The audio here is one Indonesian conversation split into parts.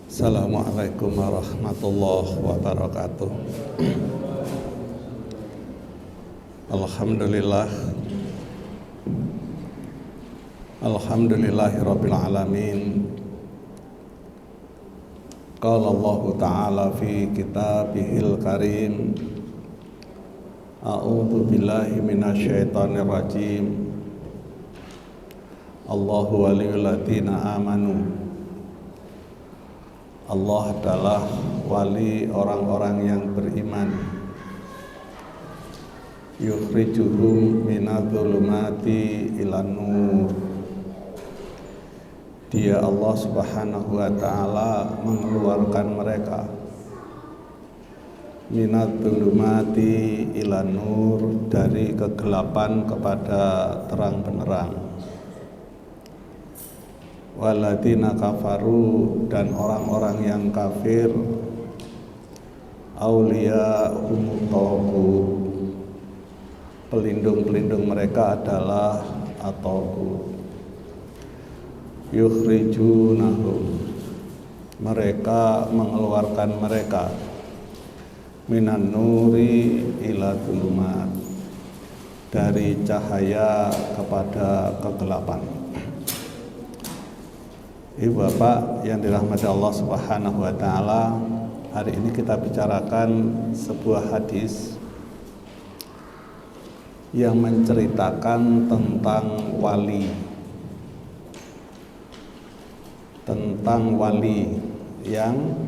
Assalamualaikum warahmatullahi wabarakatuh. Alhamdulillah. Alhamdulillahirabbil alamin. Qala Allah Ta'ala fi kitabihil karim. A'udzu billahi minasyaitonir rajim. Allahu waliyul ladzina amanu. Allah adalah wali orang-orang yang beriman. Yukhrijuhum minadh-dhulumati ilan nur. Dia Allah Subhanahu wa taala mengeluarkan mereka minadh-dhulumati ilan nur, dari kegelapan kepada terang benderang. Waladina kafaru, dan orang-orang yang kafir, aulia umutogu, pelindung-pelindung mereka adalah atogu. Yukhrijunahum, mereka mengeluarkan mereka minan nuri ila dhulumat, dari cahaya kepada kegelapan. Ibu bapak yang dirahmati Allah Subhanahu wa taala, hari ini kita bicarakan sebuah hadis yang menceritakan tentang wali. Tentang wali yang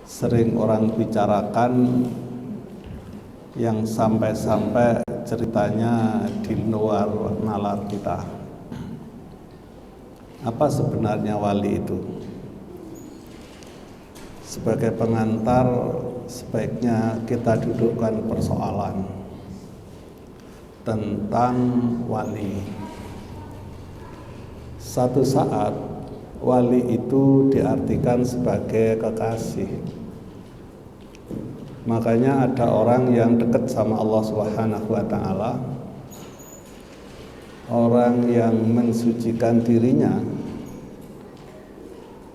sering orang bicarakan, yang sampai-sampai ceritanya di luar nalar kita. Apa sebenarnya wali itu? Sebagai pengantar, sebaiknya kita dudukkan persoalan tentang wali. Satu saat wali itu diartikan sebagai kekasih. Makanya ada orang yang dekat sama Allah Subhanahu wa taala, orang yang mensucikan dirinya,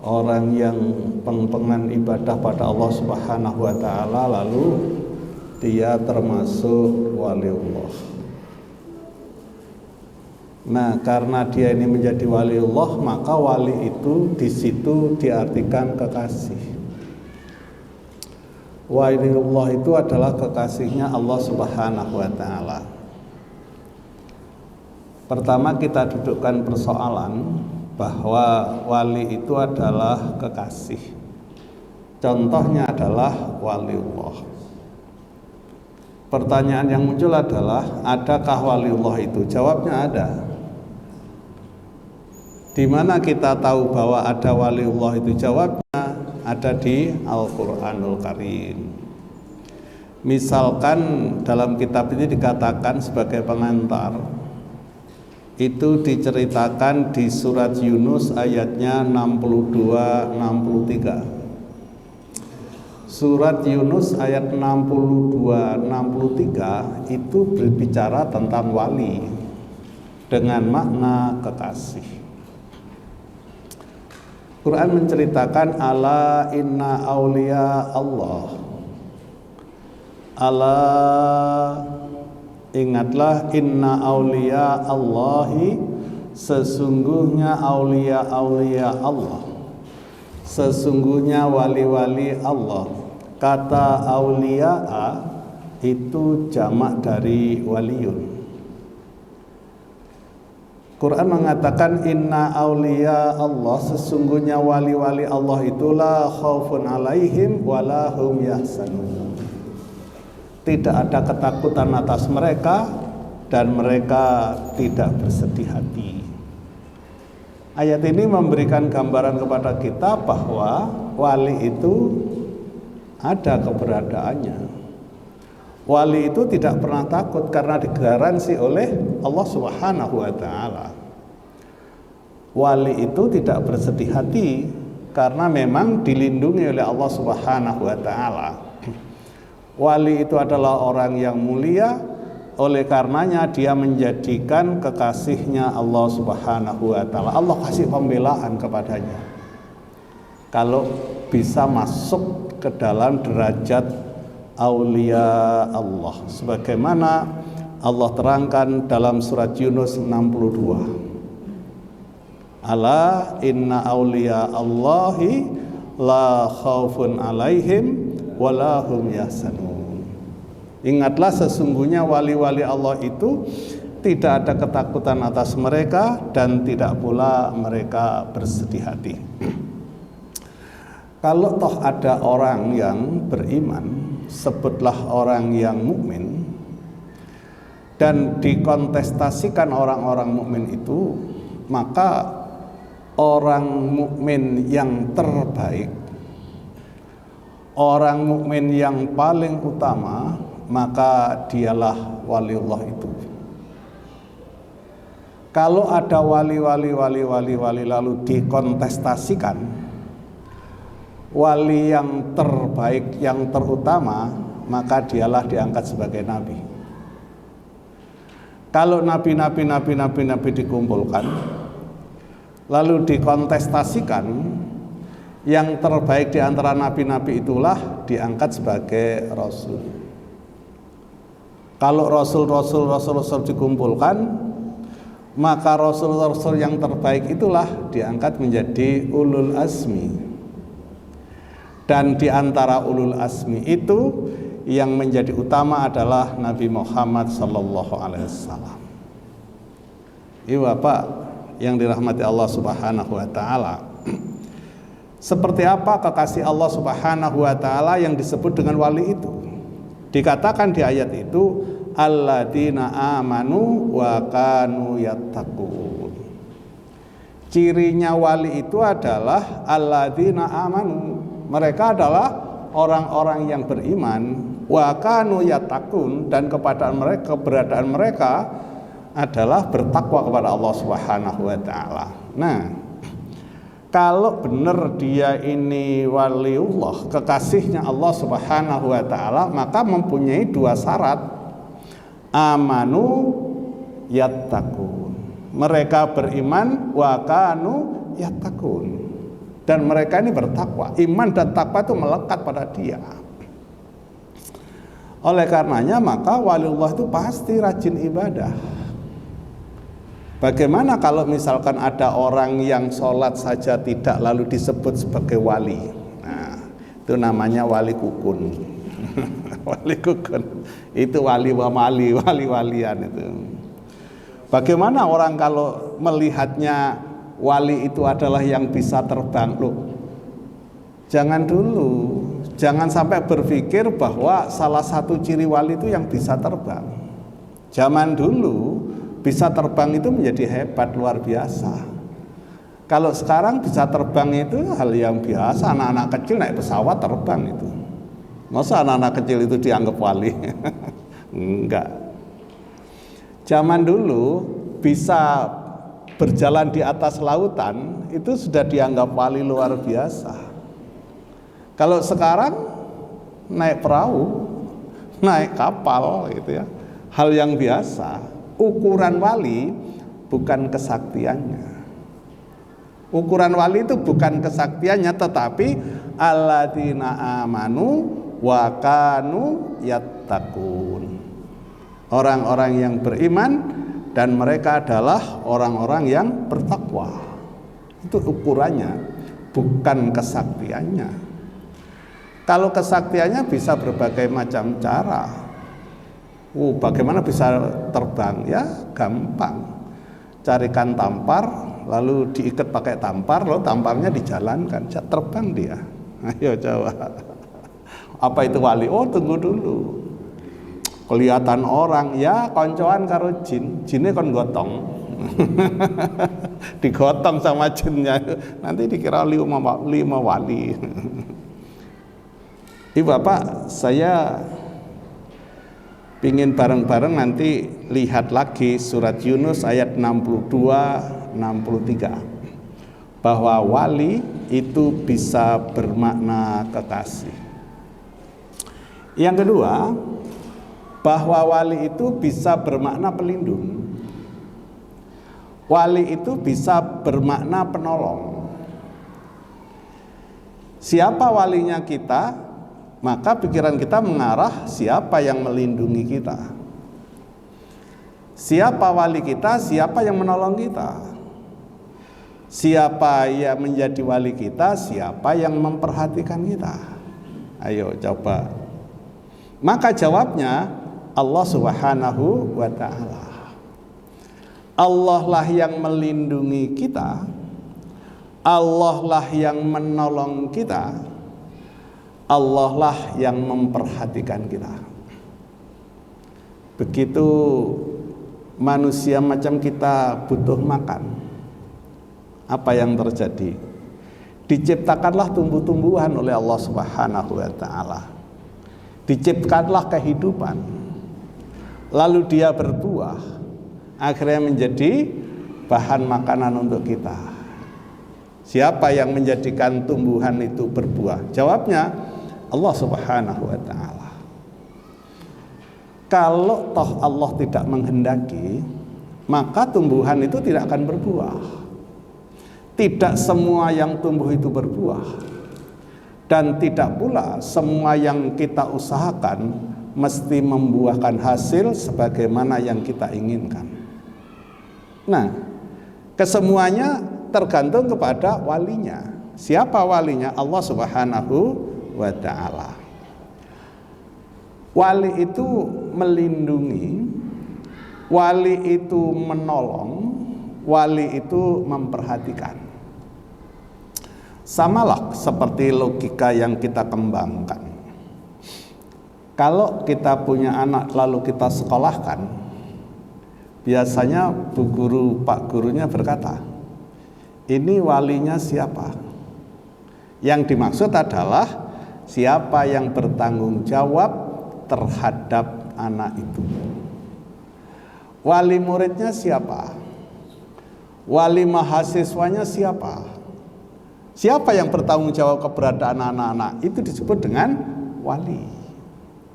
orang yang pengpengan ibadah pada Allah Subhanahu wa taala, lalu dia termasuk waliullah. Nah, karena dia ini menjadi waliullah, maka wali itu di situ diartikan kekasih. Waliullah itu adalah kekasihnya Allah Subhanahu wa taala. Pertama kita dudukkan persoalan bahwa wali itu adalah kekasih. Contohnya adalah waliullah. Pertanyaan yang muncul adalah, adakah waliullah itu? Jawabnya ada. Di mana kita tahu bahwa ada waliullah itu? Jawabnya ada di Al-Qur'anul Karim. Misalkan dalam kitab ini dikatakan sebagai pengantar, itu diceritakan di surat Yunus ayatnya 62-63. Surat Yunus ayat 62-63 itu berbicara tentang wali dengan makna kekasih. Quran menceritakan, ala inna auliya Allah. Ala, ingatlah, inna auliya Allahi, sesungguhnya aulia-aulia Allah, sesungguhnya wali-wali Allah. Kata aulia'a itu jamak dari waliyun. Quran mengatakan inna auliya Allah, sesungguhnya wali-wali Allah itu la khaufun alaihim wala hum yahzanun. Tidak ada ketakutan atas mereka dan mereka tidak bersedih hati. Ayat ini memberikan gambaran kepada kita bahwa wali itu ada keberadaannya. Wali itu tidak pernah takut karena digaransi oleh Allah Subhanahu wa taala. Wali itu tidak bersedih hati karena memang dilindungi oleh Allah Subhanahu wa taala. Wali itu adalah orang yang mulia, oleh karenanya dia menjadikan kekasihnya Allah Subhanahu wa taala. Allah kasih pembelaan kepadanya. kalau bisa masuk ke dalam derajat aulia Allah, sebagaimana Allah terangkan dalam surat Yunus 62. Ala inna aulia Allahi la khaufun alaihim walahum yahzanun. Ingatlah, sesungguhnya wali-wali Allah itu tidak ada ketakutan atas mereka dan tidak pula mereka bersedih hati. Kalau toh ada orang yang beriman, sebutlah orang yang mukmin, dan dikontestasikan orang-orang mukmin itu, maka orang mukmin yang terbaik, orang mukmin yang paling utama, maka dialah waliullah itu. Kalau ada wali lalu dikontestasikan, wali yang terbaik, yang terutama, maka dialah diangkat sebagai nabi. Kalau nabi dikumpulkan lalu dikontestasikan, yang terbaik di antara nabi-nabi itulah diangkat sebagai rasul. Kalau rasul dikumpulkan, maka rasul yang terbaik itulah diangkat menjadi ulul azmi. Dan di antara ulul azmi itu yang menjadi utama adalah Nabi Muhammad sallallahu alaihi wasallam. Ibu Bapak yang dirahmati Allah Subhanahu wa taala, seperti apa kekasih Allah Subhanahu wa taala yang disebut dengan wali itu? Dikatakan di ayat itu, alladzina amanu wa kanu yattaqun. Cirinya wali itu adalah alladzina amanu, mereka adalah orang-orang yang beriman, wa kanu yattaqun, dan keberadaan mereka adalah bertakwa kepada Allah Subhanahu wa taala. Nah, kalau benar dia ini waliullah, kekasihnya Allah Subhanahu wa taala, maka mempunyai dua syarat. Amanu yattaqun, mereka beriman, wa kanu yattaqun, dan mereka ini bertakwa. Iman dan takwa itu melekat pada dia. Oleh karenanya maka waliullah itu pasti rajin ibadah. Bagaimana kalau misalkan ada orang yang sholat saja tidak lalu disebut sebagai wali? Nah, itu namanya wali kukun. Wali kukun itu wali-walian itu. Bagaimana orang kalau melihatnya wali itu adalah yang bisa terbang? Loh, jangan dulu, jangan sampai berpikir bahwa salah satu ciri wali itu yang bisa terbang. Zaman dulu bisa terbang itu menjadi hebat, luar biasa. Kalau sekarang bisa terbang itu hal yang biasa. Anak-anak kecil naik pesawat terbang itu. Masa anak-anak kecil itu dianggap wali? Enggak. Zaman dulu bisa berjalan di atas lautan itu sudah dianggap wali luar biasa. Kalau sekarang naik perahu, naik kapal gitu ya, hal yang biasa. Ukuran wali bukan kesaktiannya. Ukuran wali itu bukan kesaktiannya, tetapi alladzina amanu wa kanu yattaqun. Orang-orang yang beriman dan mereka adalah orang-orang yang bertakwa. Itu ukurannya, bukan kesaktiannya. Kalau kesaktiannya bisa berbagai macam cara. Bagaimana bisa terbang? Ya gampang. Carikan tampar, lalu diikat pakai tampar, lalu tamparnya dijalankan, terbang dia. Ayo coba. Apa itu wali? Oh, tunggu dulu. Kelihatan orang, ya koncoan karo jin, jinnya kon gotong. Digotong sama jinnya, nanti dikira lima wali. Ibu Bapak, saya ingin bareng-bareng nanti lihat lagi surat Yunus ayat 62-63, bahwa wali itu bisa bermakna kekasih. Yang kedua, bahwa wali itu bisa bermakna pelindung. Wali itu bisa bermakna penolong. Siapa walinya kita, maka pikiran kita mengarah siapa yang melindungi kita. Siapa wali kita, siapa yang menolong kita. Siapa yang menjadi wali kita, siapa yang memperhatikan kita. Ayo coba. Maka jawabnya Allah Subhanahu wa ta'ala. Allah lah yang melindungi kita, Allah lah yang menolong kita, Allah lah yang memperhatikan kita. Begitu manusia macam kita butuh makan, apa yang terjadi? Diciptakanlah tumbuh-tumbuhan oleh Allah Subhanahu wa ta'ala. Diciptakanlah kehidupan, lalu dia berbuah, akhirnya menjadi bahan makanan untuk kita. Siapa yang menjadikan tumbuhan itu berbuah? Jawabnya Allah Subhanahu wa ta'ala. Kalau toh Allah tidak menghendaki, maka tumbuhan itu tidak akan berbuah. Tidak semua yang tumbuh itu berbuah, dan tidak pula semua yang kita usahakan mesti membuahkan hasil sebagaimana yang kita inginkan. Nah, kesemuanya tergantung kepada walinya. Siapa walinya? Allah Subhanahu wa ta'ala. Wali itu melindungi, wali itu menolong, wali itu memperhatikan. Samalah seperti logika yang kita kembangkan. Kalau kita punya anak lalu kita sekolahkan, biasanya bu guru, pak gurunya berkata, ini walinya siapa? Yang dimaksud adalah siapa yang bertanggung jawab terhadap anak itu. Wali muridnya siapa? Wali mahasiswanya siapa? Siapa yang bertanggung jawab keberadaan anak-anak? Itu disebut dengan wali.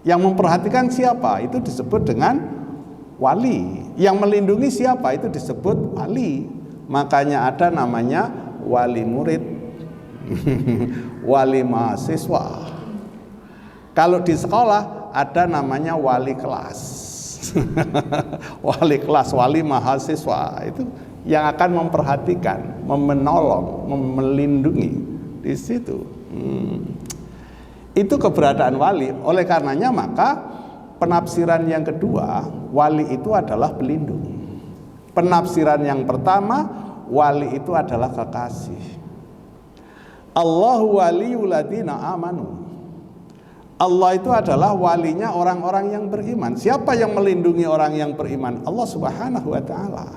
Yang memperhatikan siapa? Itu disebut dengan wali. Yang melindungi siapa? Itu disebut wali. Makanya ada namanya wali murid, wali mahasiswa. Kalau di sekolah ada namanya wali kelas. Wali kelas, wali mahasiswa itu yang akan memperhatikan, menolong, melindungi di situ. Itu keberadaan wali. Oleh karenanya maka penafsiran yang kedua, wali itu adalah pelindung. Penafsiran yang pertama, wali itu adalah kekasih. Allahu waliyul ladzina amanu. Allah itu adalah walinya orang-orang yang beriman. Siapa yang melindungi orang yang beriman? Allah Subhanahu wa ta'ala.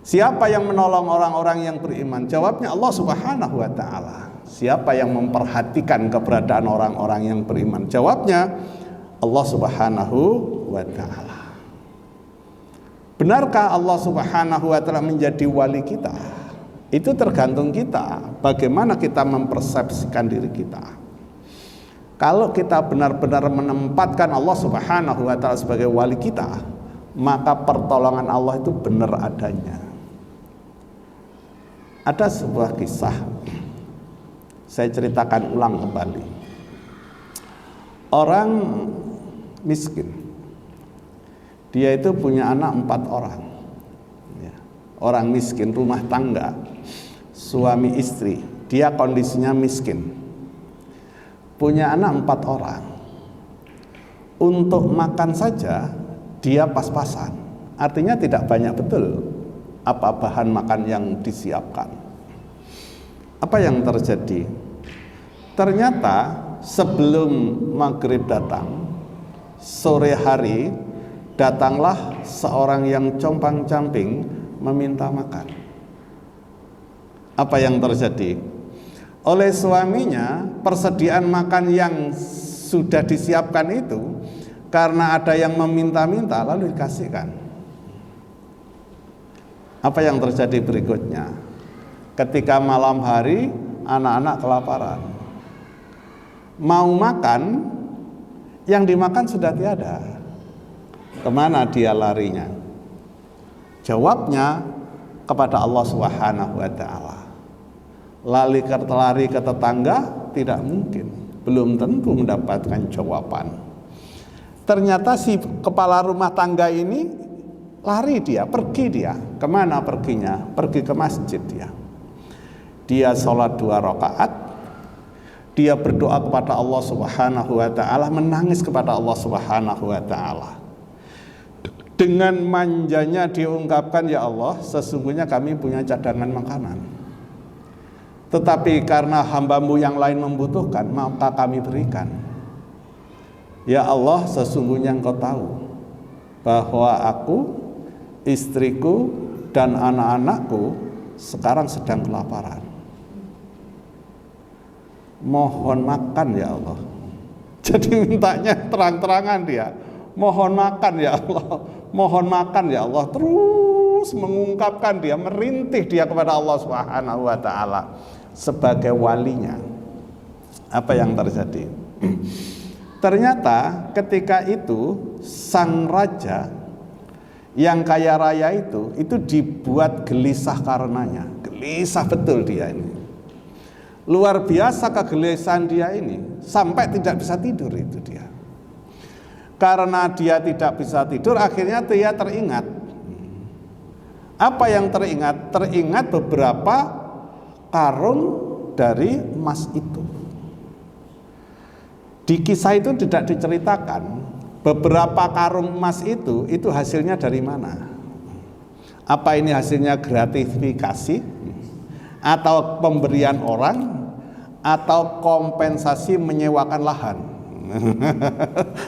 Siapa yang menolong orang-orang yang beriman? Jawabnya Allah Subhanahu wa ta'ala. Siapa yang memperhatikan keberadaan orang-orang yang beriman? Jawabnya Allah Subhanahu wa ta'ala. Benarkah Allah Subhanahu wa ta'ala menjadi wali kita? Itu tergantung kita, bagaimana kita mempersepsikan diri kita. Kalau kita benar-benar menempatkan Allah Subhanahu wa ta'ala sebagai wali kita, maka pertolongan Allah itu benar adanya. Ada sebuah kisah, saya ceritakan ulang kembali. Orang miskin, dia itu punya anak 4 orang. Orang miskin, rumah tangga, suami istri, dia kondisinya miskin, punya anak 4 orang. Untuk makan saja dia pas-pasan, artinya tidak banyak betul apa bahan makan yang disiapkan. Apa yang terjadi? Ternyata sebelum maghrib datang, sore hari datanglah seorang yang compang-camping meminta makan. Apa yang terjadi? Oleh suaminya, persediaan makan yang sudah disiapkan itu, karena ada yang meminta-minta lalu dikasihkan. Apa yang terjadi berikutnya? Ketika malam hari anak-anak kelaparan, mau makan, yang dimakan sudah tiada. Kemana dia larinya? Jawabnya kepada Allah Subhanahu wa ta'ala. lari ke tetangga, tidak mungkin, belum tentu mendapatkan jawaban. Ternyata si kepala rumah tangga ini lari, dia pergi, dia kemana perginya? Pergi ke masjid. Dia sholat 2 rakaat, dia berdoa kepada Allah Subhanahu wa ta'ala, menangis kepada Allah Subhanahu wa ta'ala. Dengan manjanya diungkapkan, ya Allah, sesungguhnya kami punya cadangan makanan, tetapi karena hamba-Mu yang lain membutuhkan, maka kami berikan. Ya Allah, sesungguhnya Engkau tahu bahwa aku, istriku, dan anak-anakku sekarang sedang kelaparan. Mohon makan ya Allah. Jadi mintanya terang-terangan dia, mohon makan ya Allah, mohon makan ya Allah. Terus mengungkapkan dia, merintih dia kepada Allah Subhanahu wa ta'ala sebagai walinya. Apa yang terjadi? Ternyata ketika itu sang raja yang kaya raya itu dibuat gelisah karenanya. Gelisah betul dia ini. Luar biasa kegelisahan dia ini, sampai tidak bisa tidur itu dia. Karena dia tidak bisa tidur, akhirnya dia teringat. Apa yang teringat? Teringat beberapa karung dari emas itu. Di kisah itu tidak diceritakan beberapa karung emas itu hasilnya dari mana. Apa ini hasilnya gratifikasi, atau pemberian orang, atau kompensasi menyewakan lahan?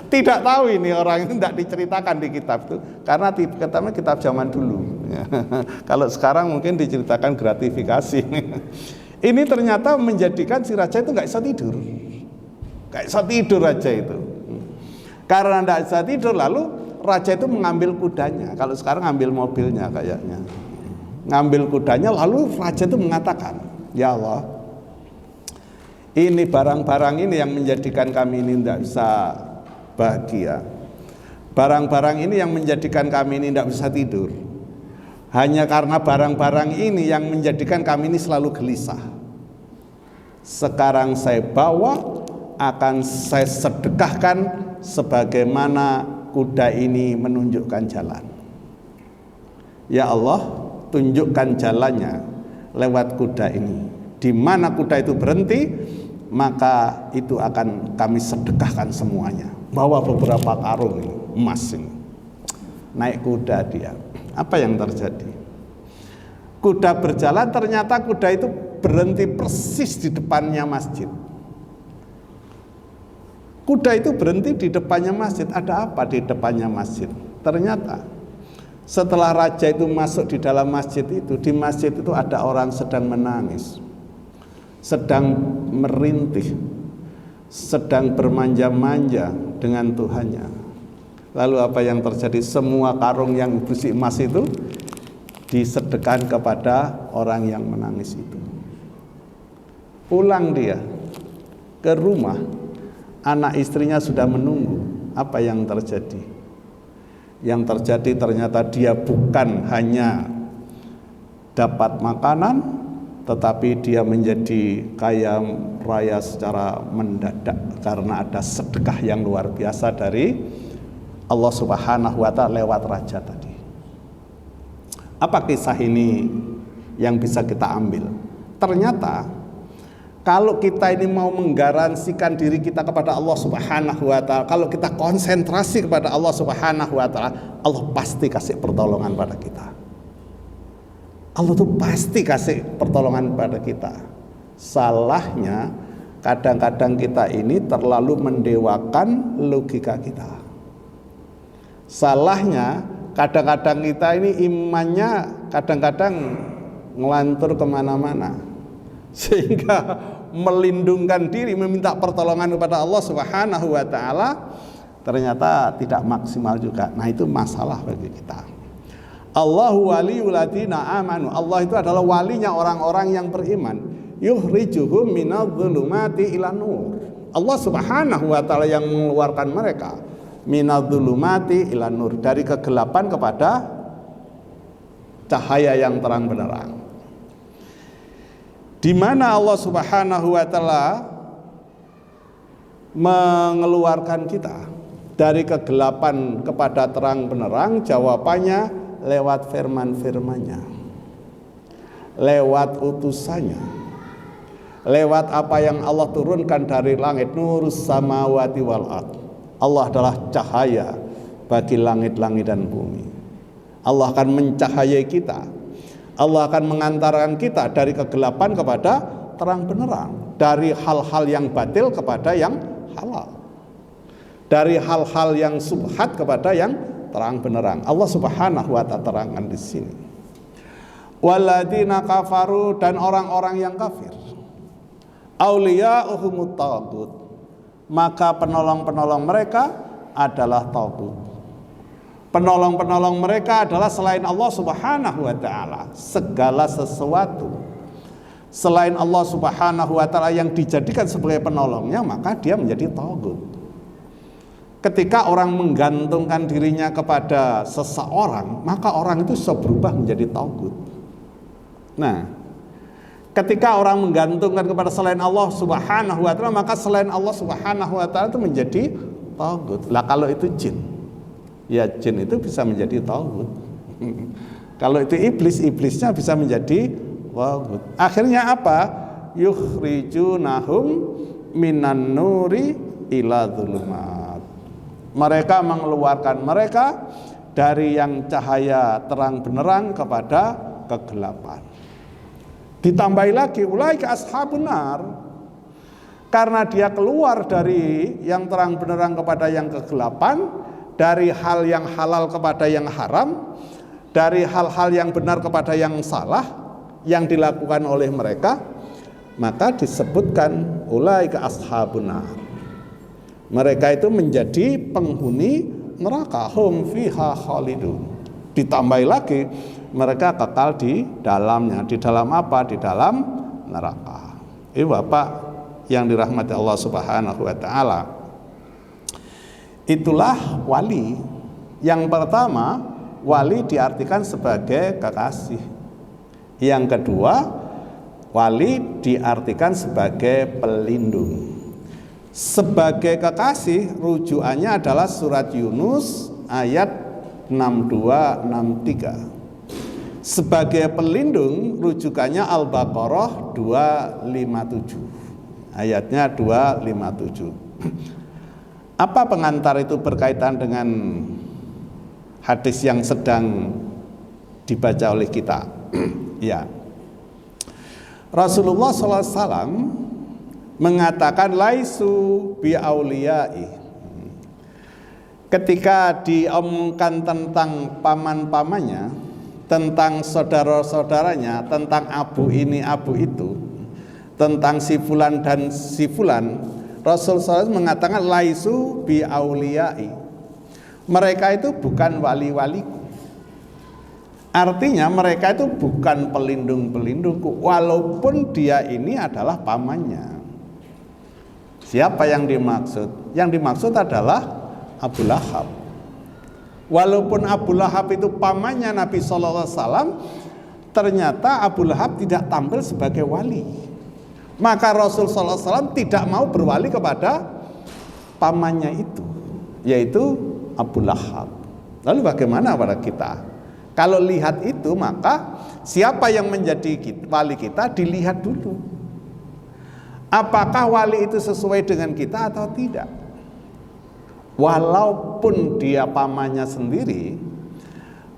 Tidak tahu ini, orang itu tidak diceritakan di kitab itu, karena pertama kitab zaman dulu. Kalau sekarang mungkin diceritakan gratifikasi. Ini ternyata menjadikan si raja itu nggak bisa tidur, raja itu. Karena tidak bisa tidur, lalu raja itu mengambil kudanya. Kalau sekarang ngambil mobilnya kayaknya. Ngambil kudanya, lalu raja itu mengatakan, ya Allah, ini barang-barang ini yang menjadikan kami ini tidak bisa bahagia. Barang-barang ini yang menjadikan kami ini tidak bisa tidur. Hanya karena barang-barang ini yang menjadikan kami ini selalu gelisah. Sekarang saya bawa, akan saya sedekahkan sebagaimana kuda ini menunjukkan jalan. Ya Allah, tunjukkan jalannya lewat kuda ini. Di mana kuda itu berhenti, maka itu akan kami sedekahkan semuanya. Bawa beberapa karung ini, emas ini. Naik kuda dia. Apa yang terjadi? Kuda berjalan, ternyata kuda itu berhenti persis di depannya masjid. Kuda itu berhenti di depannya masjid. Ada apa di depannya masjid? Ternyata setelah raja itu masuk di dalam masjid itu, di masjid itu ada orang sedang menangis, sedang merintih, sedang bermanja-manja dengan Tuhannya. Lalu apa yang terjadi? Semua karung yang berisi emas itu disedekahkan kepada orang yang menangis itu. Pulang dia ke rumah, anak istrinya sudah menunggu. Apa yang terjadi? Yang terjadi ternyata dia bukan hanya dapat makanan, tetapi dia menjadi kaya raya secara mendadak karena ada sedekah yang luar biasa dari Allah Subhanahu wa ta'ala lewat raja tadi. Apa kisah ini yang bisa kita ambil? Ternyata kalau kita ini mau menggaransikan diri kita kepada Allah Subhanahu wa ta'ala, kalau kita konsentrasi kepada Allah Subhanahu wa ta'ala, Allah pasti kasih pertolongan pada kita. Allah tuh pasti kasih pertolongan pada kita. Salahnya kadang-kadang kita ini terlalu mendewakan logika kita. Salahnya kadang-kadang kita ini imannya kadang-kadang ngelantur kemana-mana, sehingga melindungkan diri, meminta pertolongan kepada Allah Subhanahu wa ta'ala ternyata tidak maksimal juga. Nah, itu masalah bagi kita. Allahu waliyul ladzina amanu. Allah itu adalah walinya orang-orang yang beriman. Yukhrijuhum minadh-dhulumati ilan nur. Allah Subhanahu wa ta'ala yang mengeluarkan mereka minadh-dhulumati ilan nur, dari kegelapan kepada cahaya yang terang benderang. di mana Allah Subhanahu wa taala mengeluarkan kita dari kegelapan kepada terang benderang? Jawabannya lewat firman-firman-Nya, lewat utusannya, lewat apa yang Allah turunkan dari langit. Nurus samawati wal ard. Allah adalah cahaya bagi langit-langit dan bumi. Allah akan mencahayai kita. Allah akan mengantarkan kita dari kegelapan kepada terang benderang, dari hal-hal yang batil kepada yang halal, dari hal-hal yang subhat kepada yang terang benderang. Allah Subhanahu wa ta'ala terangkan di sini. Walladzina kafaru, dan orang-orang yang kafir, auliya'uhumut taghut, maka penolong-penolong mereka adalah taghut. Penolong-penolong mereka adalah selain Allah Subhanahu wa ta'ala. Segala sesuatu selain Allah Subhanahu wa ta'ala yang dijadikan sebagai penolongnya, maka dia menjadi taghut. Ketika orang menggantungkan dirinya kepada seseorang, maka orang itu bisa berubah menjadi taghut. Nah, ketika orang menggantungkan kepada selain Allah Subhanahu wa ta'ala, maka selain Allah Subhanahu wa ta'ala itu menjadi taghut. Lah kalau itu jin, ya jin itu bisa menjadi taghut. Kalau itu iblis, iblisnya bisa menjadi taghut. Akhirnya apa? Yukhrijunahum minan nuri ila dzulumat. Mereka mengeluarkan mereka dari yang cahaya terang benderang kepada kegelapan. Ditambahi lagi, ulaika ashabun nar, karena dia keluar dari yang terang benderang kepada yang kegelapan, dari hal yang halal kepada yang haram, dari hal-hal yang benar kepada yang salah yang dilakukan oleh mereka, maka disebutkan ulaika ashabun nar. Mereka itu menjadi penghuni neraka, hum fiha khalidun. Ditambahi lagi, mereka kekal di dalamnya. Di dalam apa? Di dalam neraka. Ini Bapak yang dirahmati Allah Subhanahu wa ta'ala. Itulah wali. Yang pertama, wali diartikan sebagai kekasih. Yang kedua, wali diartikan sebagai pelindung. Sebagai kekasih, rujukannya adalah surat Yunus ayat 62-63. Sebagai pelindung, rujukannya Al-Baqarah 257. Ayatnya 257. Apa pengantar itu berkaitan dengan hadis yang sedang dibaca oleh kita? Ya, Rasulullah SAW mengatakan laisu biauliyai. Ketika diomongkan tentang paman-pamannya, tentang saudara-saudaranya, tentang abu ini abu itu, tentang si fulan dan si fulan, Rasulullah SAW mengatakan laisu biauliyai. Mereka itu bukan wali-waliku. Artinya mereka itu bukan pelindung-pelindungku, walaupun dia ini adalah pamannya. Siapa yang dimaksud? Yang dimaksud adalah Abu Lahab. Walaupun Abu Lahab itu pamannya Nabi SAW, ternyata Abu Lahab tidak tampil sebagai wali. Maka Rasul SAW tidak mau berwali kepada pamannya itu, yaitu Abu Lahab. Lalu bagaimana pada kita? Kalau lihat itu, maka siapa yang menjadi wali kita dilihat dulu. Apakah wali itu sesuai dengan kita atau tidak? Walaupun dia pamannya sendiri,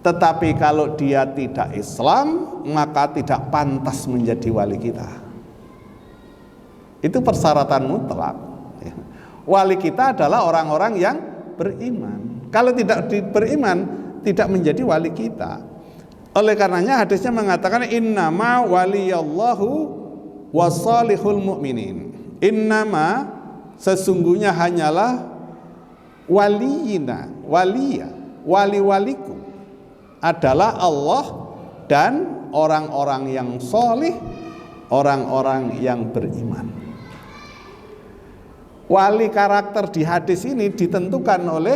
tetapi kalau dia tidak Islam, maka tidak pantas menjadi wali kita. Itu persyaratan mutlak. Wali kita adalah orang-orang yang beriman. Kalau tidak beriman, tidak menjadi wali kita. Oleh karenanya hadisnya mengatakan innama waliyallahu wasalihul mu'minin. Innama, sesungguhnya hanyalah waliyina, waliya, wali-waliku adalah Allah dan orang-orang yang solih, orang-orang yang beriman. Wali karakter di hadis ini ditentukan oleh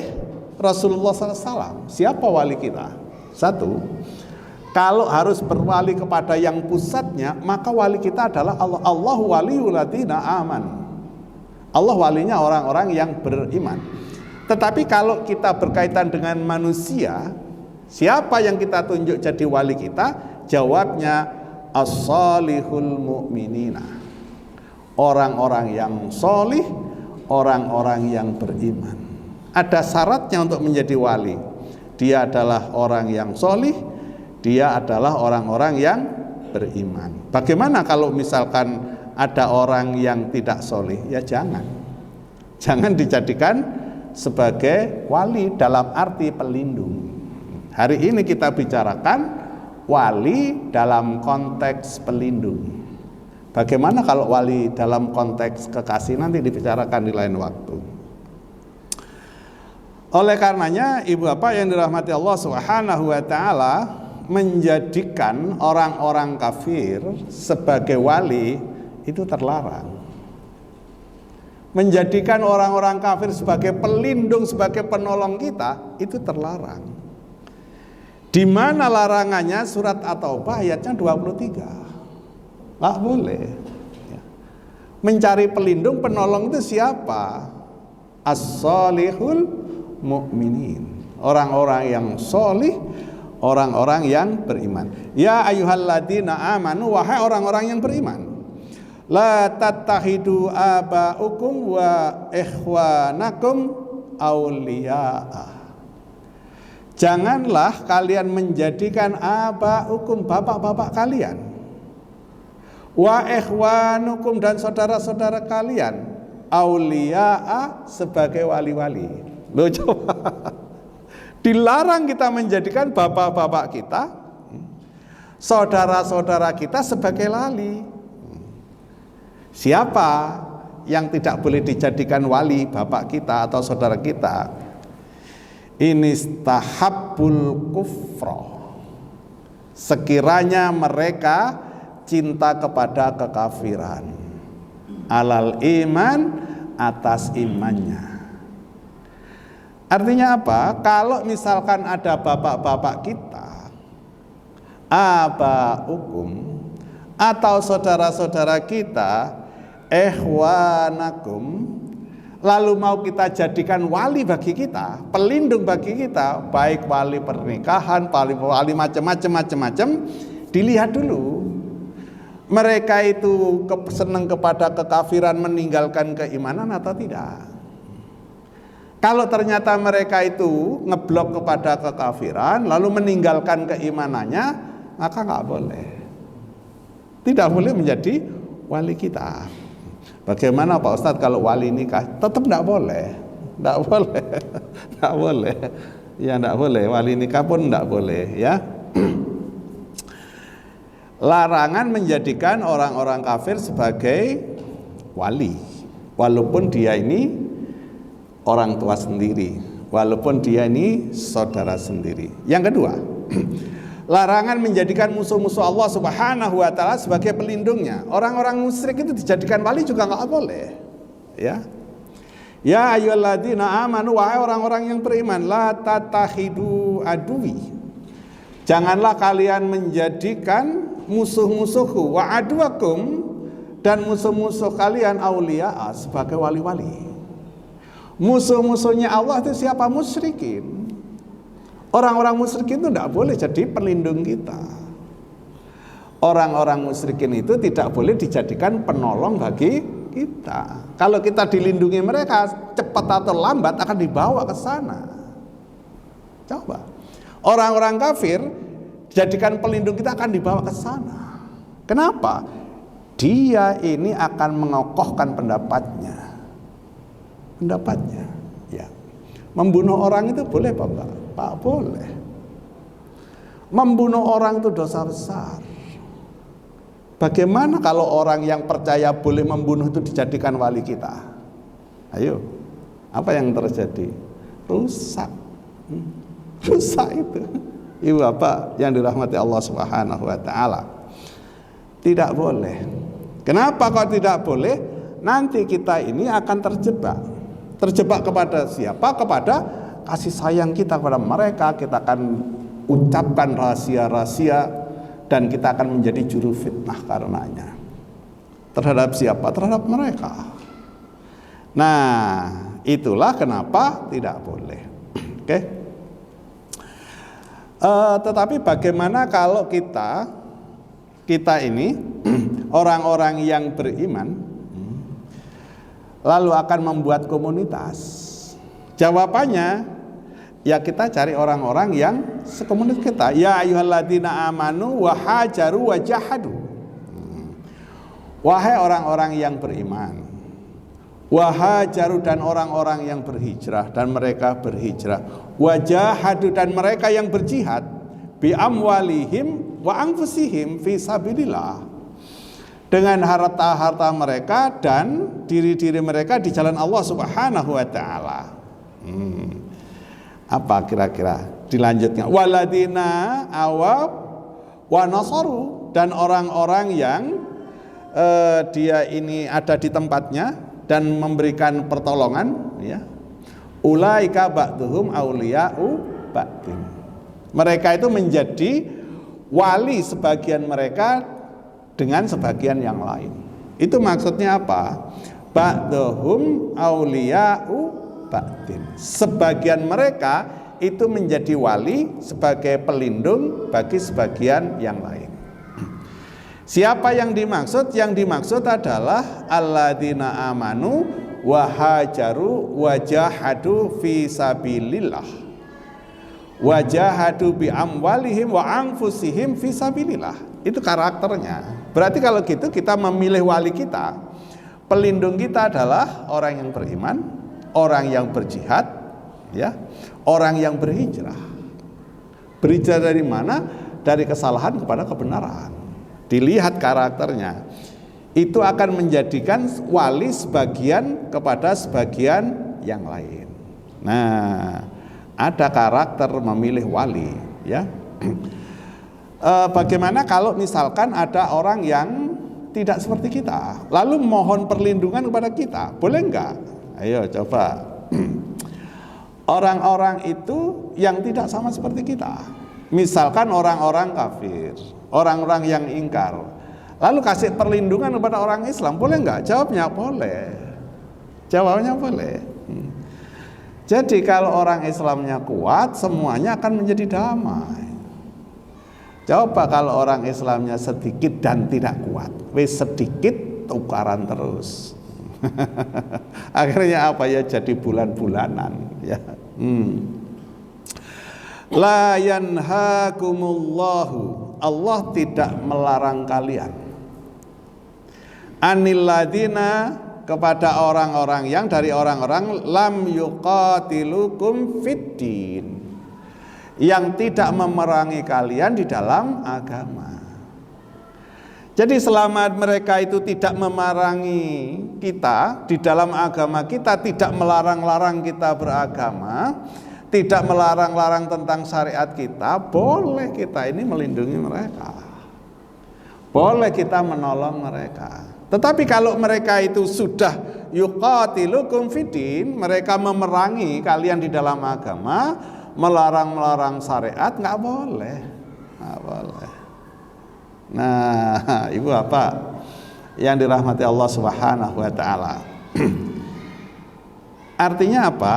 Rasulullah SAW. Siapa wali kita? Satu, Kalau harus berwali kepada yang pusatnya, maka wali kita adalah Allah. Allahu waliyul ladzina amanu. Allah walinya orang-orang yang beriman. Tetapi kalau kita berkaitan dengan manusia, siapa yang kita tunjuk jadi wali kita? Jawabnya as-salihul mu'minina. Orang-orang yang solih, orang-orang yang beriman. Ada syaratnya untuk menjadi wali. Dia adalah orang yang solih, dia adalah orang-orang yang beriman. Bagaimana kalau misalkan ada orang yang tidak solih? Ya jangan dijadikan sebagai wali dalam arti pelindung. Hari ini kita bicarakan wali dalam konteks pelindung. Bagaimana kalau wali dalam konteks kekasih? Nanti dibicarakan di lain waktu. Oleh karenanya, ibu bapak yang dirahmati Allah Subhanahu wa taala, menjadikan orang-orang kafir sebagai wali itu terlarang. Menjadikan orang-orang kafir sebagai pelindung, sebagai penolong kita, itu terlarang. Di mana larangannya? Surat At-Taubah ayatnya 23. Nggak boleh. Mencari pelindung, penolong itu siapa? As-salihul mu'minin. Orang-orang yang solih, orang-orang yang beriman. Ya ayyuhalladzina amanu, wahai orang-orang yang beriman. La tattakhidu aba'ukum wa ikhwanakum awliya'a. Janganlah kalian menjadikan aba'ukum, bapak-bapak kalian, wa ikhwanukum, dan saudara-saudara kalian, awliya'a, sebagai wali-wali. Loh, coba. Dilarang kita menjadikan bapak-bapak kita, saudara-saudara kita sebagai wali. Siapa yang tidak boleh dijadikan wali? Bapak kita atau saudara kita. Inistahabbul kufra, sekiranya mereka cinta kepada kekafiran, alal iman, atas imannya. Artinya apa? Kalau misalkan ada bapak-bapak kita, aba'ukum, atau saudara-saudara kita, ikhwanakum, lalu mau kita jadikan wali bagi kita, pelindung bagi kita, baik wali pernikahan, wali macam-macam, dilihat dulu mereka itu senang kepada kekafiran, meninggalkan keimanan atau tidak. Kalau ternyata mereka itu ngeblok kepada kekafiran lalu meninggalkan keimanannya, maka nggak boleh, tidak boleh menjadi wali kita. Bagaimana Pak Ustadz kalau wali nikah? Tetap tidak boleh, tidak boleh, tidak boleh, ya tidak boleh. Wali nikah pun tidak boleh, ya. Larangan menjadikan orang-orang kafir sebagai wali, walaupun dia ini orang tua sendiri, walaupun dia ini saudara sendiri. Yang kedua, larangan menjadikan musuh-musuh Allah Subhanahu wa taala sebagai pelindungnya. Orang-orang musyrik itu dijadikan wali juga nggak boleh. Ya. Ya ayyuhalladzina amanu, wahai orang-orang yang beriman, la tattakhidu aduwi. Janganlah kalian menjadikan musuh-musuhku, wa aduwakum, dan musuh-musuh kalian, auliya, sebagai wali-wali. Musuh-musuhnya Allah itu siapa? Musyrikin. Orang-orang musyrikin itu tidak boleh jadi pelindung kita. Orang-orang musyrikin itu tidak boleh dijadikan penolong bagi kita. Kalau kita dilindungi mereka, cepat atau lambat akan dibawa ke sana. Coba. Orang-orang kafir dijadikan pelindung kita, akan dibawa ke sana. Kenapa? Dia ini akan mengokohkan pendapatnya. Ya. Membunuh orang itu boleh Pak? Pak, boleh. Membunuh orang itu dosa besar. Bagaimana kalau orang yang percaya boleh membunuh itu dijadikan wali kita? Ayo, apa yang terjadi? Rusak. Rusak itu. Ibu bapak yang dirahmati Allah Subhanahu wa taala. Tidak boleh. Kenapa kok tidak boleh? Nanti kita ini akan terjebak. Terjebak kepada siapa? Kepada kasih sayang kita kepada mereka. Kita akan ucapkan rahasia-rahasia, dan kita akan menjadi juru fitnah karenanya. Terhadap siapa? Terhadap mereka. Nah, itulah kenapa tidak boleh. Oke. Tetapi bagaimana kalau kita ini orang-orang yang beriman lalu akan membuat komunitas? Jawabannya, ya kita cari orang-orang yang sekomunitas kita. Ya ayyuhalladzina amanu wa hajaru wa jahadu. Wahai orang-orang yang beriman, wahajaru, dan orang-orang yang berhijrah, dan mereka berhijrah, wajahadu, dan mereka yang berjihad, bi amwalihim wa anfusihim fi sabilillah, dengan harta-harta mereka dan diri-diri mereka di jalan Allah Subhanahu wa taala. Apa kira-kira dilanjutnya? Waladina awab wa nasaru, dan orang-orang yang dia ini ada di tempatnya dan memberikan pertolongan, ya. Ulaika ba'duhum auliya'u ba'din. Mereka itu menjadi wali sebagian mereka dengan sebagian yang lain. Itu maksudnya apa? Ba'duhum auliya'u ba'din. Sebagian mereka itu menjadi wali sebagai pelindung bagi sebagian yang lain. Siapa yang dimaksud? Yang dimaksud adalah alladzina amanu wa hajaru wa jahadu fi sabilillah wa jahadu bi amwalihim wa anfusihim fi sabilillah. Itu karakternya. Berarti kalau gitu kita memilih wali kita, pelindung kita adalah orang yang beriman, orang yang berjihad, ya, orang yang berhijrah. Berhijrah dari mana? Dari kesalahan kepada kebenaran. Dilihat karakternya, itu akan menjadikan wali sebagian kepada sebagian yang lain. Nah, ada karakter memilih wali, ya. Bagaimana kalau misalkan ada orang yang tidak seperti kita, lalu mohon perlindungan kepada kita, boleh enggak? Ayo coba. Orang-orang itu yang tidak sama seperti kita, misalkan orang-orang kafir, orang-orang yang ingkar, lalu kasih perlindungan kepada orang Islam, boleh enggak? Jawabnya boleh. Jawabnya boleh. Jadi kalau orang Islamnya kuat, semuanya akan menjadi damai. Coba kalau orang Islamnya sedikit dan tidak kuat, wis sedikit tukaran terus. Akhirnya apa ya, jadi bulan-bulanan, ya. La yanhakumullahu, Allah tidak melarang kalian, anil ladina, kepada orang-orang yang dari orang-orang lam yuqatilukum fiddin, yang tidak memerangi kalian di dalam agama. Jadi selama mereka itu tidak memerangi kita di dalam agama kita, tidak melarang-larang kita beragama, tidak melarang-larang tentang syariat kita, boleh kita ini melindungi mereka, boleh kita menolong mereka. Tetapi kalau mereka itu sudah yuqatilukum fiddin, mereka memerangi kalian di dalam agama, melarang-larang syariat, nggak boleh, nggak boleh. Nah, ibu bapak yang dirahmati Allah Subhanahu wa taala. Artinya apa?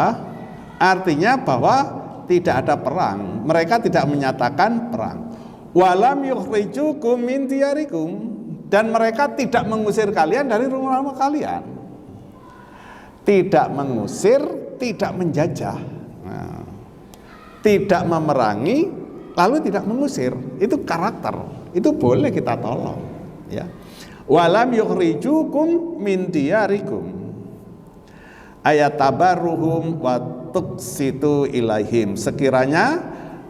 Artinya bahwa tidak ada perang. Mereka tidak menyatakan perang. Walam yukhrijukum min diyarikum, dan mereka tidak mengusir kalian dari rumah-rumah kalian. Tidak mengusir, tidak menjajah. Nah, tidak memerangi, lalu tidak mengusir. Itu karakter. Itu boleh kita tolong, ya. Walam yukhrijukum min diyarikum ayat tabarruhum wa tuqsitu ilaihim, sekiranya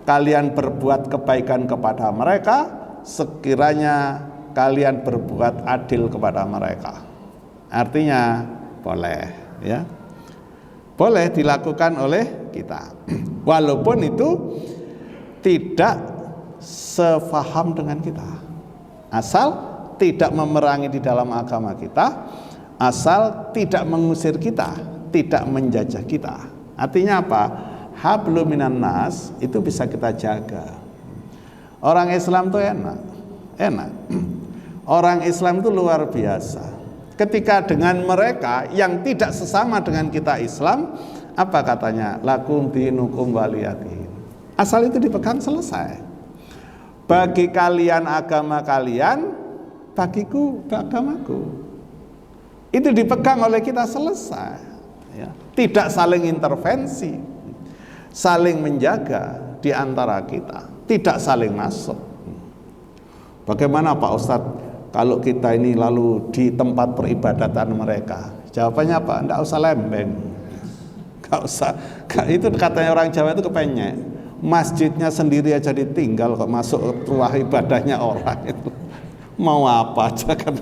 kalian berbuat kebaikan kepada mereka, sekiranya kalian berbuat adil kepada mereka. Artinya boleh, ya. Boleh dilakukan oleh kita. Walaupun itu tidak sefaham dengan kita, asal tidak memerangi di dalam agama kita, asal tidak mengusir kita, tidak menjajah kita. Artinya apa? Hablum minan nas itu bisa kita jaga, Orang Islam tuh enak. Orang Islam itu luar biasa. Ketika dengan mereka yang tidak sesama dengan kita Islam, apa katanya? Lakum dinukum waliyadin. Asal itu dipegang selesai. Bagi kalian agama kalian, bagiku agamaku. Itu dipegang oleh kita selesai. Ya. Tidak saling intervensi, saling menjaga di antara kita, tidak saling masuk. Bagaimana Pak Ustadz kalau kita ini lalu di tempat peribadatan mereka? Jawabannya apa? Enggak usah lembeng. Enggak usah. Itu katanya orang Jawa itu kepenyek. Masjidnya sendiri aja ditinggal kok masuk rumah ibadahnya orang itu. Mau apa aja kan?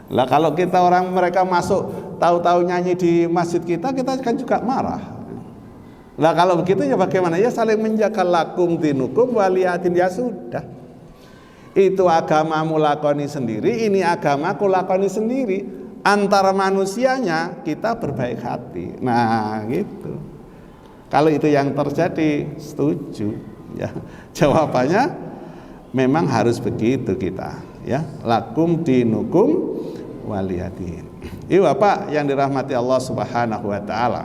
Lah kalau kita orang mereka masuk tahu-tahu nyanyi di masjid kita kan juga marah. Lah kalau begitu ya bagaimana? Ya saling menjaga, lakum dinukum waliyadin, ya sudah. Itu agamamu lakoni sendiri, ini agamaku lakoni sendiri. Antara manusianya kita berbaik hati. Nah, gitu. Kalau itu yang terjadi, setuju. Ya, jawabannya memang harus begitu kita. Ya, lakum dinukum waliyadin. Ibu Bapak yang dirahmati Allah Subhanahu wa taala.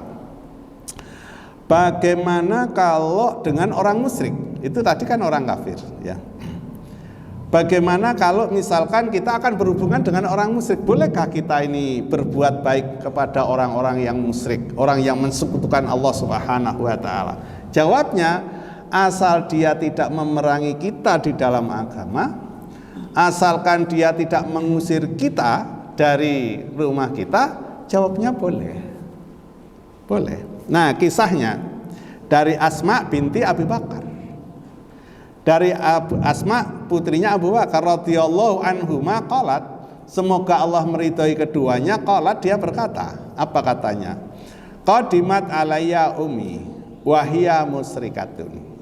Bagaimana kalau dengan orang musyrik? Itu tadi kan orang kafir, ya. Bagaimana kalau misalkan kita akan berhubungan dengan orang musyrik? Bolehkah kita ini berbuat baik kepada orang-orang yang musyrik, orang yang mensekutukan Allah Subhanahu wa taala? Jawabnya, asal dia tidak memerangi kita di dalam agama, asalkan dia tidak mengusir kita dari rumah kita, jawabnya boleh. Boleh. Nah, kisahnya dari Asma binti Abi Bakar. Dari Asma putrinya Abu Bakar radhiyallahu anhuma qalat, semoga Allah meridhai keduanya, qalat, dia berkata, apa katanya? Qadimat alayya ummi wa hiya musyrikatun.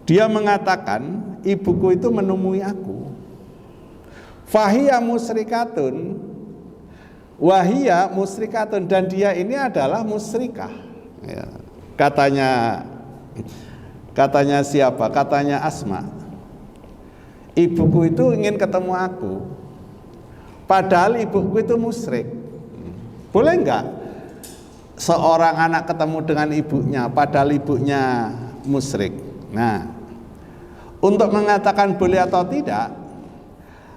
Dia mengatakan ibuku itu menemui aku. Fahiya musyrikatun, wahia musyrikatun, dan dia ini adalah musyrikah. Ya. Katanya siapa? Katanya Asma. Ibuku itu ingin ketemu aku, padahal ibuku itu musyrik. Boleh enggak seorang anak ketemu dengan ibunya padahal ibunya musyrik? Nah, untuk mengatakan boleh atau tidak,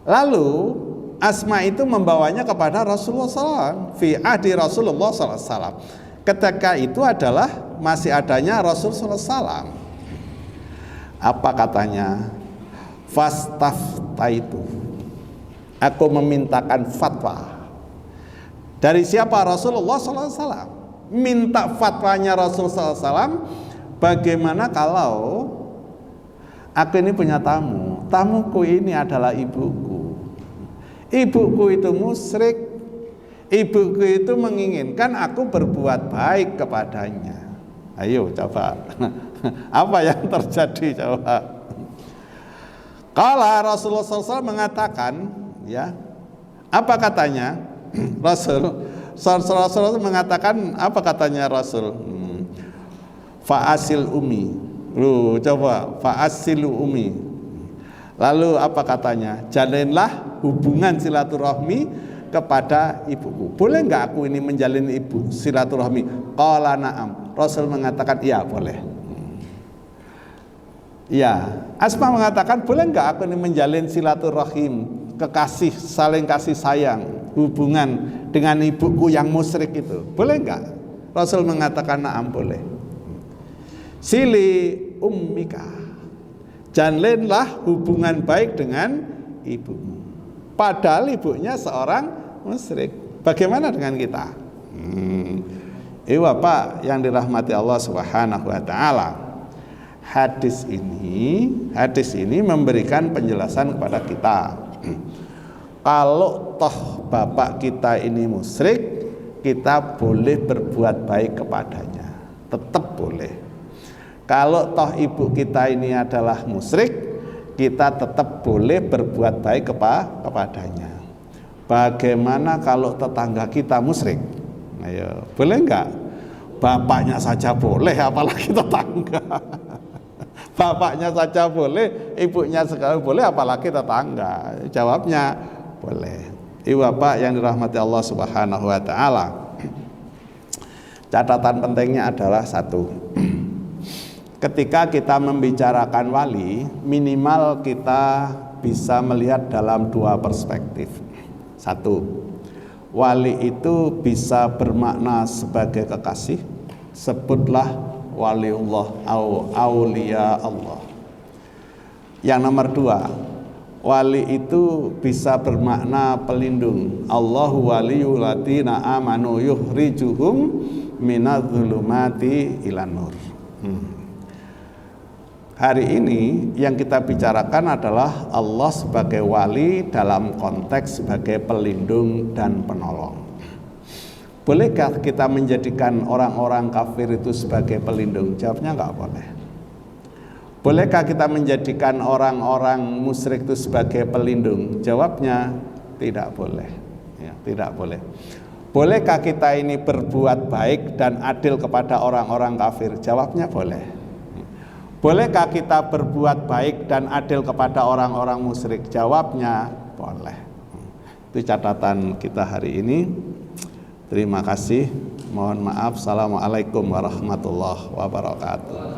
lalu Asma itu membawanya kepada Rasulullah SAW fi ahdi Rasulullah SAW. Ketika itu adalah masih adanya Rasulullah SAW. Apa katanya? Fastaftaitu, aku memintakan fatwa. Dari siapa? Rasulullah SAW. Minta fatwanya Rasulullah SAW. Bagaimana kalau aku ini punya tamu, tamuku ini adalah ibuku. Ibuku itu musyrik, ibuku itu menginginkan aku berbuat baik kepadanya. Ayo coba, apa yang terjadi coba? Kala Rasulullah SAW mengatakan, ya, apa katanya? Rasul mengatakan, apa katanya Rasul? Fa'asil umi. Lu coba, fa'asilu umi. Lalu apa katanya? Jalinlah hubungan silaturahmi kepada ibuku. Boleh enggak aku ini menjalin ibu silaturahmi? Qala na'am. Rasul mengatakan iya, boleh. Ya, Asma mengatakan boleh enggak aku ini menjalin silaturahim, kekasih, saling kasih sayang, hubungan dengan ibuku yang musyrik itu. Boleh enggak? Rasul mengatakan na'am, boleh. Sili ummika, jalinlah hubungan baik dengan ibumu, padahal ibunya seorang musyrik. Bagaimana dengan kita? Bapak yang dirahmati Allah Subhanahu wa taala. Hadis ini memberikan penjelasan kepada kita. Kalau toh bapak kita ini musyrik, kita boleh berbuat baik kepadanya. Tetap boleh. Kalau toh ibu kita ini adalah musyrik, kita tetap boleh berbuat baik kepadanya. Bagaimana kalau tetangga kita musyrik? Ayo, boleh enggak? Bapaknya saja boleh, apalagi tetangga. Bapaknya saja boleh, ibunya sekali boleh, apalagi tetangga. Jawabnya boleh. Ibu bapak yang dirahmati Allah Subhanahu wa taala. Catatan pentingnya adalah satu. Ketika kita membicarakan wali, minimal kita bisa melihat dalam dua perspektif. Satu, wali itu bisa bermakna sebagai kekasih, sebutlah waliullah au aulia Allah. Yang nomor dua, wali itu bisa bermakna pelindung. Allahu waliyul ladzina amanu yukhrijuhum minadz-dzulumati ilan nur. Hari ini yang kita bicarakan adalah Allah sebagai wali dalam konteks sebagai pelindung dan penolong. Bolehkah kita menjadikan orang-orang kafir itu sebagai pelindung? Jawabnya enggak boleh. Bolehkah kita menjadikan orang-orang musyrik itu sebagai pelindung? Jawabnya tidak boleh. Ya, tidak boleh. Bolehkah kita ini berbuat baik dan adil kepada orang-orang kafir? Jawabnya boleh. Bolehkah kita berbuat baik dan adil kepada orang-orang musyrik? Jawabnya boleh. Itu catatan kita hari ini. Terima kasih. Mohon maaf. Assalamualaikum warahmatullahi wabarakatuh.